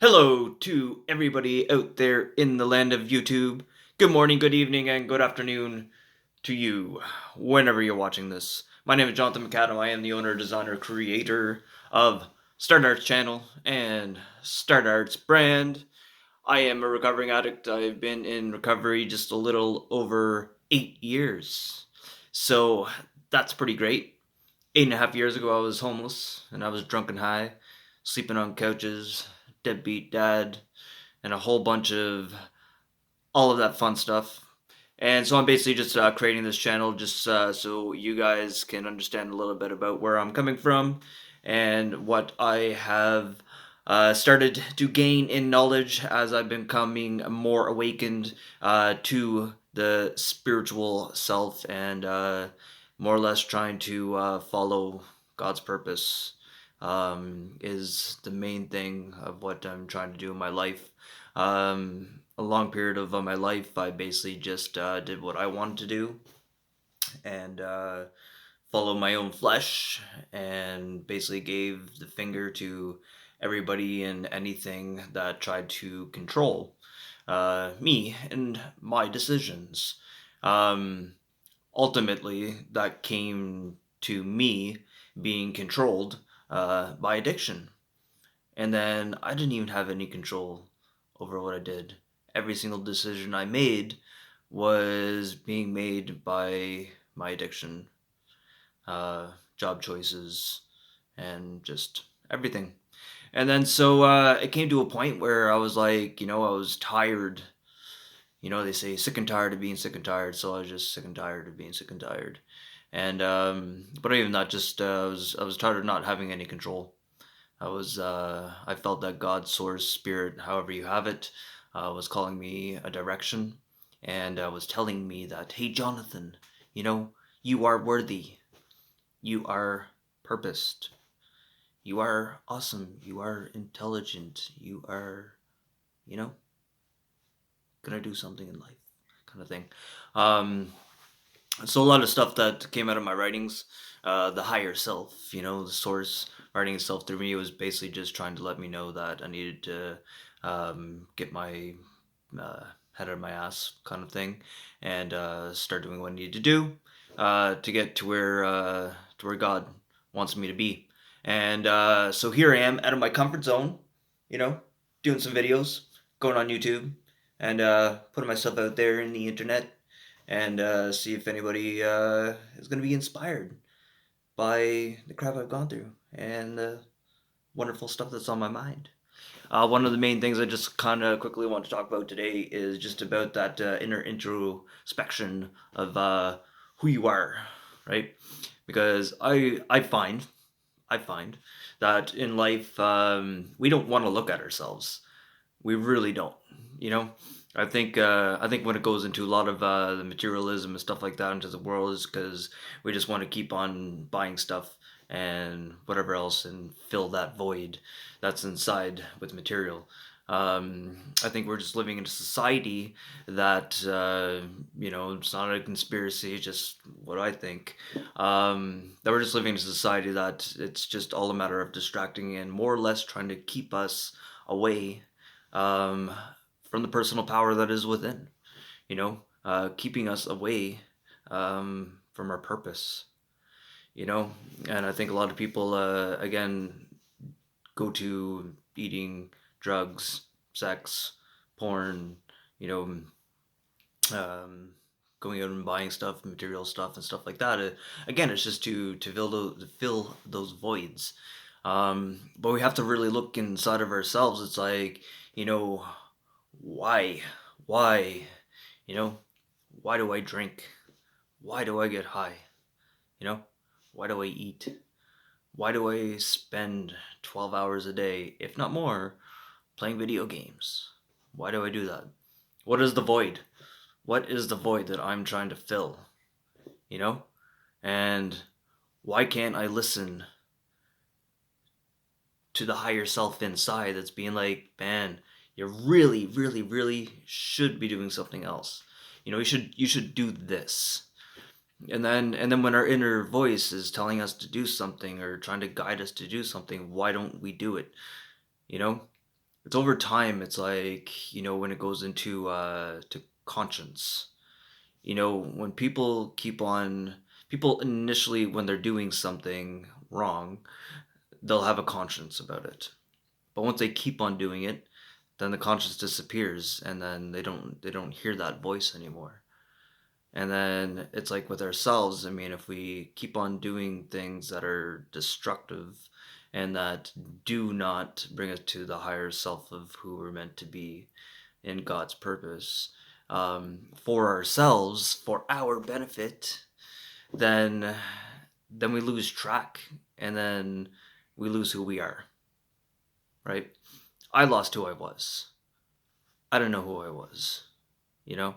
Hello to everybody out there in the land of YouTube. Good morning, good evening, and good afternoon to you, whenever you're watching this. My name is Jonathan McAdam. I am the owner, designer, creator of Start Arts channel and Start Arts brand. I am a recovering addict. I've been in recovery just a little over 8 years. So that's pretty great. 8.5 years ago, I was homeless and I was drunk and high, sleeping on couches, deadbeat dad, and a whole bunch of all of that fun stuff. And so I'm basically just creating this channel just so you guys can understand a little bit about where I'm coming from and what I have started to gain in knowledge as I've been becoming more awakened to the spiritual self and more or less trying to follow God's purpose is the main thing of what I'm trying to do in my life. A long period of my life, I basically just did what I wanted to do and follow my own flesh and basically gave the finger to everybody and anything that tried to control me and my decisions. Um, Ultimately, that came to me being controlled by addiction. And then I didn't even have any control over what I did. Every single decision I made was being made by my addiction, job choices, and just everything. And then so it came to a point where I was like, I was tired. They say sick and tired of being sick and tired, so I was just sick and tired of being sick and tired. And but even that, just I was tired of not having any control. I felt that God, source, spirit, however you have it, was calling me a direction, and was telling me that, hey, Jonathan, you know, you are worthy, you are purposed, you are awesome, you are intelligent, you are, you know, gonna do something in life, kind of thing. Um, so a lot of stuff that came out of my writings, the higher self, the source writing itself through me was basically just trying to let me know that I needed to get my head out of my ass, kind of thing, and start doing what I needed to do to get to where God wants me to be. And so here I am out of my comfort zone, you know, doing some videos, going on YouTube, and putting myself out there in the internet and see if anybody is going to be inspired by the crap I've gone through and the wonderful stuff that's on my mind. One of the main things I just kind of quickly want to talk about today is just about that inner introspection of who you are, right? Because I find that in life we don't want to look at ourselves. We really don't. You know, I think when it goes into a lot of the materialism and stuff like that into the world is because we just want to keep on buying stuff and whatever else and fill that void that's inside with material. I think we're just living in a society that it's not a conspiracy, it's just what I think. That we're just living in a society that it's just all a matter of distracting and more or less trying to keep us away um, from the personal power that is within, keeping us away from our purpose, you know. And I think a lot of people, again, go to eating, drugs, sex, porn, you know, um, going out and buying stuff, material stuff, and stuff like that. Again, it's just to fill those voids. But we have to really look inside of ourselves. It's like, you know, why, why, you know, why do I drink? Why do I get high? You know, why do I eat? Why do I spend 12 hours a day, if not more, playing video games? Why do I do that? What is the void? What is the void that I'm trying to fill? You know? And why can't I listen to the higher self inside that's being like, man, you really, really, really should be doing something else. You should do this. And then when our inner voice is telling us to do something or trying to guide us to do something, why don't we do it? You know? It's over time. It's like, when it goes into to conscience. When people initially, when they're doing something wrong, they'll have a conscience about it. But once they keep on doing it, then the conscience disappears, and then they don't hear that voice anymore. And then it's like with ourselves. I mean, if we keep on doing things that are destructive and that do not bring us to the higher self of who we're meant to be in God's purpose, for ourselves, for our benefit, then we lose track, and then we lose who we are. Right? I lost who I was. I don't know who I was. You know,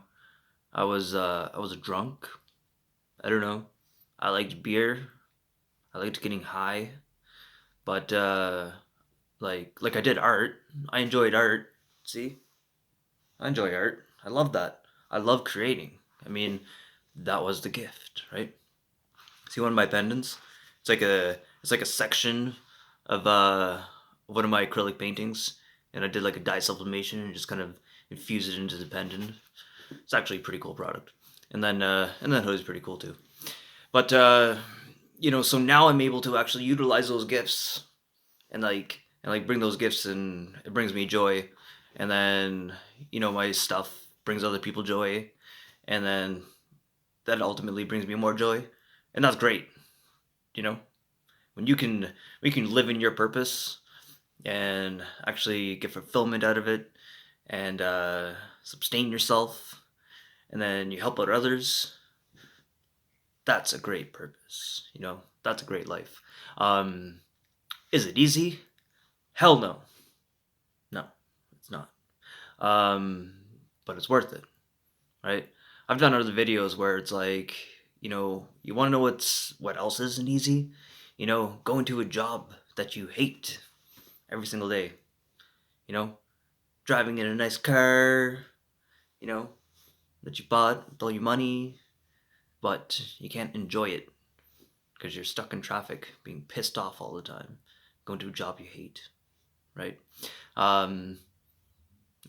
I was a drunk. I don't know. I liked beer. I liked getting high, but like I did art. I enjoyed art. See, I enjoy art. I love that. I love creating. I mean, that was the gift, right? See one of my pendants? It's like a section of one of my acrylic paintings, and I did like a dye sublimation and just kind of infuse it into the pendant. It's actually a pretty cool product. And then hoodie's pretty cool too. But so now I'm able to actually utilize those gifts and bring those gifts, and it brings me joy. And then my stuff brings other people joy, and then that ultimately brings me more joy, and that's great. You know, when you can live in your purpose and actually get fulfillment out of it, and sustain yourself, and then you help out others. That's a great purpose. That's a great life. Um, is it easy? Hell no. No, it's not. Um, but it's worth it, right? I've done other videos where it's like, you want to know what else isn't easy? Go into a job that you hate every single day. You know, driving in a nice car, you know, that you bought with all your money, but you can't enjoy it because you're stuck in traffic, being pissed off all the time, going to a job you hate, right? Um,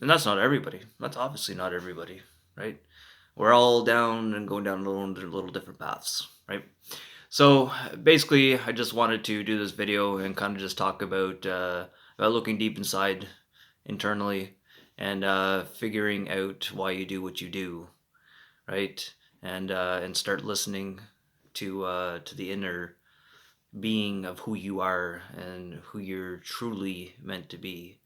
and that's not everybody. That's obviously not everybody, right? We're all down and going down little different paths, right? So basically, I just wanted to do this video and kind of just talk about looking deep inside, internally, and figuring out why you do what you do, right? And start listening to the inner being of who you are and who you're truly meant to be,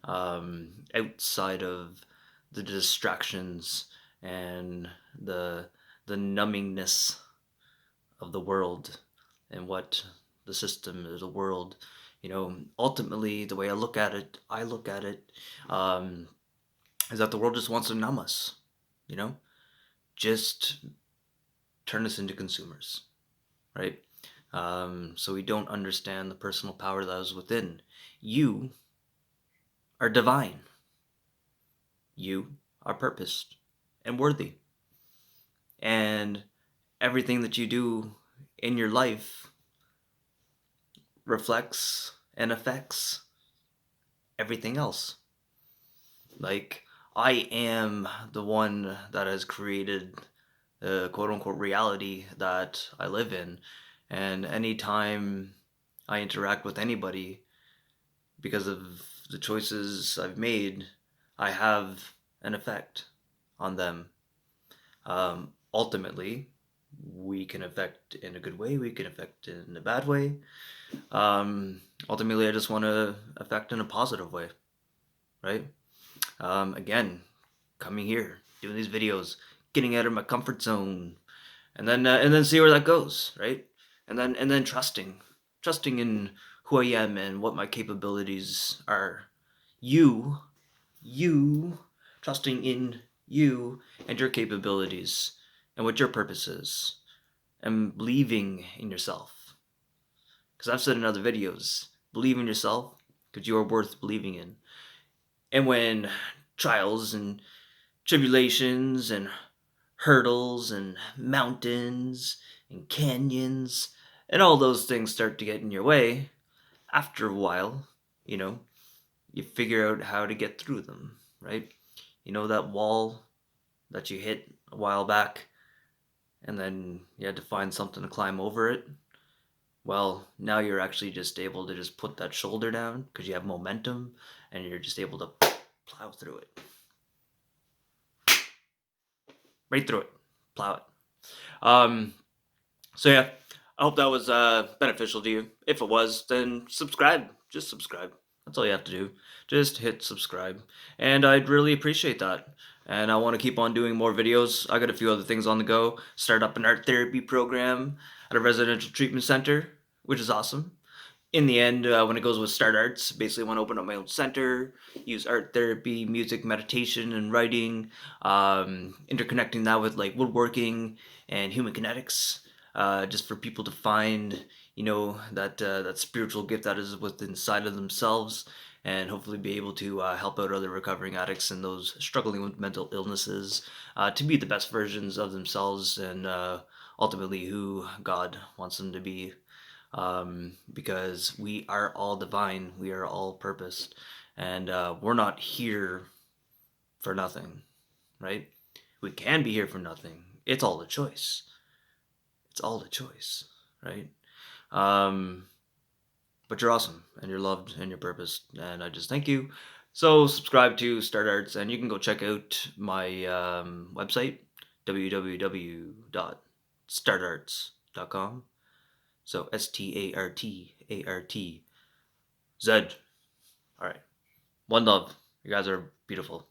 outside of the distractions and the numbingness of the world and what the system of the world. Ultimately, the way I look at it, um, is that the world just wants to numb us. You know, just turn us into consumers, right? So we don't understand the personal power that is within. You are divine. You are purposed and worthy. And everything that you do in your life reflects and affects everything else. Like, I am the one that has created the quote unquote reality that I live in. And anytime I interact with anybody, because of the choices I've made, I have an effect on them. Ultimately, we can affect in a good way, we can affect in a bad way. Ultimately, I just want to affect in a positive way, right? Again, coming here, doing these videos, getting out of my comfort zone, and then see where that goes, right? And then trusting in who I am and what my capabilities are. You, you, trusting in you and your capabilities and what your purpose is, and believing in yourself. Because I've said in other videos, believe in yourself because you are worth believing in. And when trials and tribulations and hurdles and mountains and canyons and all those things start to get in your way, after a while, you know, you figure out how to get through them, right? You know that wall that you hit a while back and then you had to find something to climb over it? Well, now you're actually just able to just put that shoulder down because you have momentum and you're just able to plow through it. Right through it. Plow it. Um, so yeah, I hope that was beneficial to you. If it was, then subscribe. Just subscribe. That's all you have to do. Just hit subscribe. And I'd really appreciate that. And I want to keep on doing more videos. I got a few other things on the go. Start up an art therapy program at a residential treatment center, which is awesome. In the end, when it goes with Start Arts, basically want to open up my own center, use art therapy, music, meditation, and writing, interconnecting that with like woodworking and human kinetics, just for people to find, that spiritual gift that is within inside of themselves, and hopefully be able to help out other recovering addicts and those struggling with mental illnesses to be the best versions of themselves and ultimately who God wants them to be, because we are all divine, we are all purposed, and we're not here for nothing, right? We can be here for nothing. It's all a choice. It's all a choice, right? Um, but you're awesome, and you're loved, and you're purposed, and I just thank you. So subscribe to Start Arts, and you can go check out my website, www.startarts.com. So STARTARTZ. All right. One love. You guys are beautiful.